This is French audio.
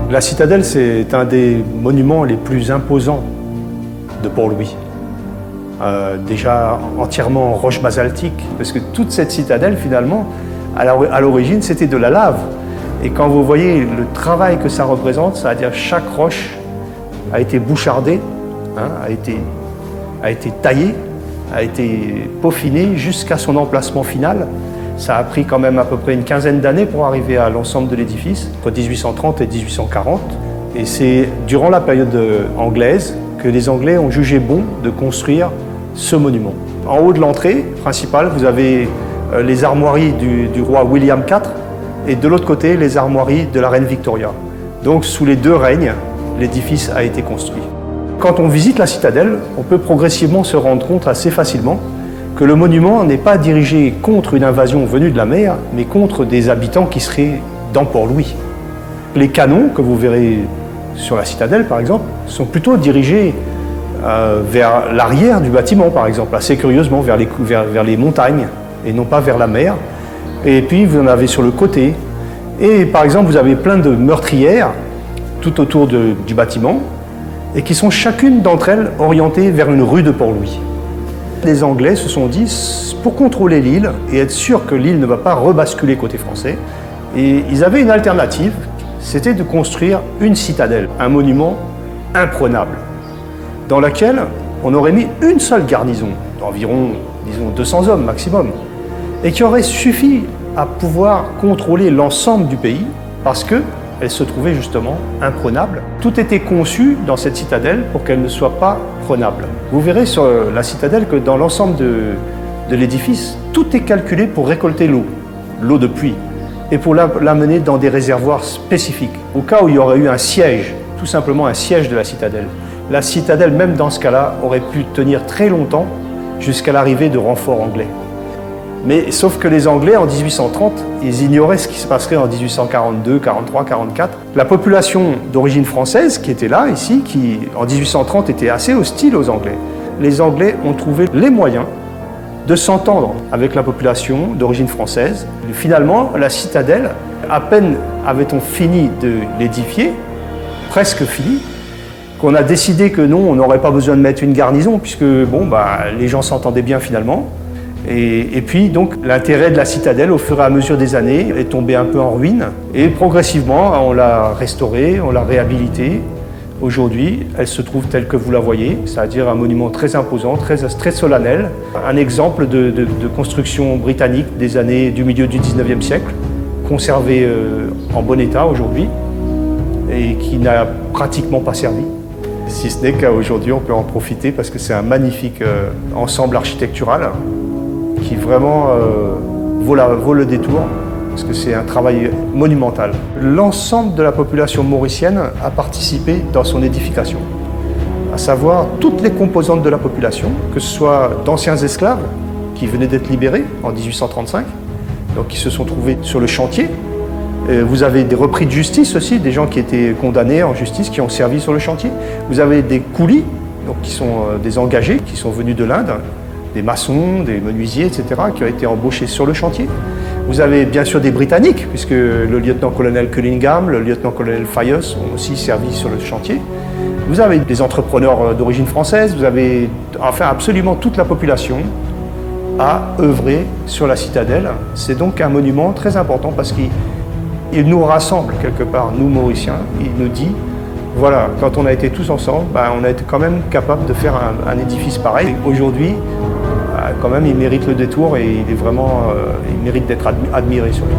La citadelle, c'est un des monuments les plus imposants de Port-Louis. Déjà entièrement en roche basaltique, parce que toute cette citadelle, finalement, à l'origine, c'était de la lave. Et quand vous voyez le travail que ça représente, c'est-à-dire chaque roche a été bouchardée, a été taillée, a été peaufinée jusqu'à son emplacement final. Ça a pris quand même à peu près une quinzaine d'années pour arriver à l'ensemble de l'édifice, entre 1830 et 1840. Et c'est durant la période anglaise que les Anglais ont jugé bon de construire ce monument. En haut de l'entrée principale, vous avez les armoiries du roi William IV et de l'autre côté, les armoiries de la reine Victoria. Donc sous les deux règnes, l'édifice a été construit. Quand on visite la citadelle, on peut progressivement se rendre compte assez facilement que le monument n'est pas dirigé contre une invasion venue de la mer, mais contre des habitants qui seraient dans Port-Louis. Les canons que vous verrez sur la citadelle, par exemple, sont plutôt dirigés vers l'arrière du bâtiment, par exemple, assez curieusement, vers les montagnes, et non pas vers la mer. Et puis, vous en avez sur le côté. Et par exemple, vous avez plein de meurtrières tout autour du bâtiment, et qui sont chacune d'entre elles orientées vers une rue de Port-Louis. Les Anglais se sont dit, pour contrôler l'île et être sûr que l'île ne va pas rebasculer côté français, et ils avaient une alternative, c'était de construire une citadelle, un monument imprenable, dans laquelle on aurait mis une seule garnison, d'environ, disons, 200 hommes maximum, et qui aurait suffi à pouvoir contrôler l'ensemble du pays, parce qu'elle se trouvait justement imprenable. Tout était conçu dans cette citadelle pour qu'elle ne soit pas prenable. Vous verrez sur la citadelle que dans l'ensemble de l'édifice, tout est calculé pour récolter l'eau de pluie, et pour l'amener dans des réservoirs spécifiques. Au cas où il y aurait eu un siège, tout simplement un siège de la citadelle, la citadelle, même dans ce cas-là, aurait pu tenir très longtemps jusqu'à l'arrivée de renforts anglais. Mais sauf que les Anglais, en 1830, ils ignoraient ce qui se passerait en 1842, 43, 44. La population d'origine française qui était là, ici, qui en 1830 était assez hostile aux Anglais, les Anglais ont trouvé les moyens de s'entendre avec la population d'origine française. Et finalement, la citadelle, à peine avait-on fini de l'édifier, presque fini, qu'on a décidé que non, on n'aurait pas besoin de mettre une garnison, puisque bon, les gens s'entendaient bien finalement. Et puis donc l'intérêt de la citadelle au fur et à mesure des années est tombé un peu en ruine, et progressivement on l'a restaurée, on l'a réhabilitée. Aujourd'hui, elle se trouve telle que vous la voyez, c'est-à-dire un monument très imposant, très solennel, un exemple de construction britannique du milieu du 19e siècle, conservé en bon état aujourd'hui et qui n'a pratiquement pas servi. Si ce n'est qu'aujourd'hui on peut en profiter parce que c'est un magnifique ensemble architectural qui vraiment vaut le détour, parce que c'est un travail monumental. L'ensemble de la population mauricienne a participé dans son édification, à savoir toutes les composantes de la population, que ce soit d'anciens esclaves qui venaient d'être libérés en 1835, donc qui se sont trouvés sur le chantier. Vous avez des repris de justice aussi, des gens qui étaient condamnés en justice, qui ont servi sur le chantier. Vous avez des coulis, donc qui sont des engagés, qui sont venus de l'Inde, des maçons, des menuisiers, etc., qui ont été embauchés sur le chantier. Vous avez bien sûr des Britanniques, puisque le lieutenant-colonel Cunningham, le lieutenant-colonel Fayos ont aussi servi sur le chantier. Vous avez des entrepreneurs d'origine française, vous avez enfin absolument toute la population a œuvré sur la citadelle. C'est donc un monument très important parce qu'il nous rassemble quelque part, nous Mauriciens. Il nous dit, voilà, quand on a été tous ensemble, on a été quand même capable de faire un édifice pareil. Aujourd'hui, quand même, il mérite le détour et il mérite d'être admiré surtout.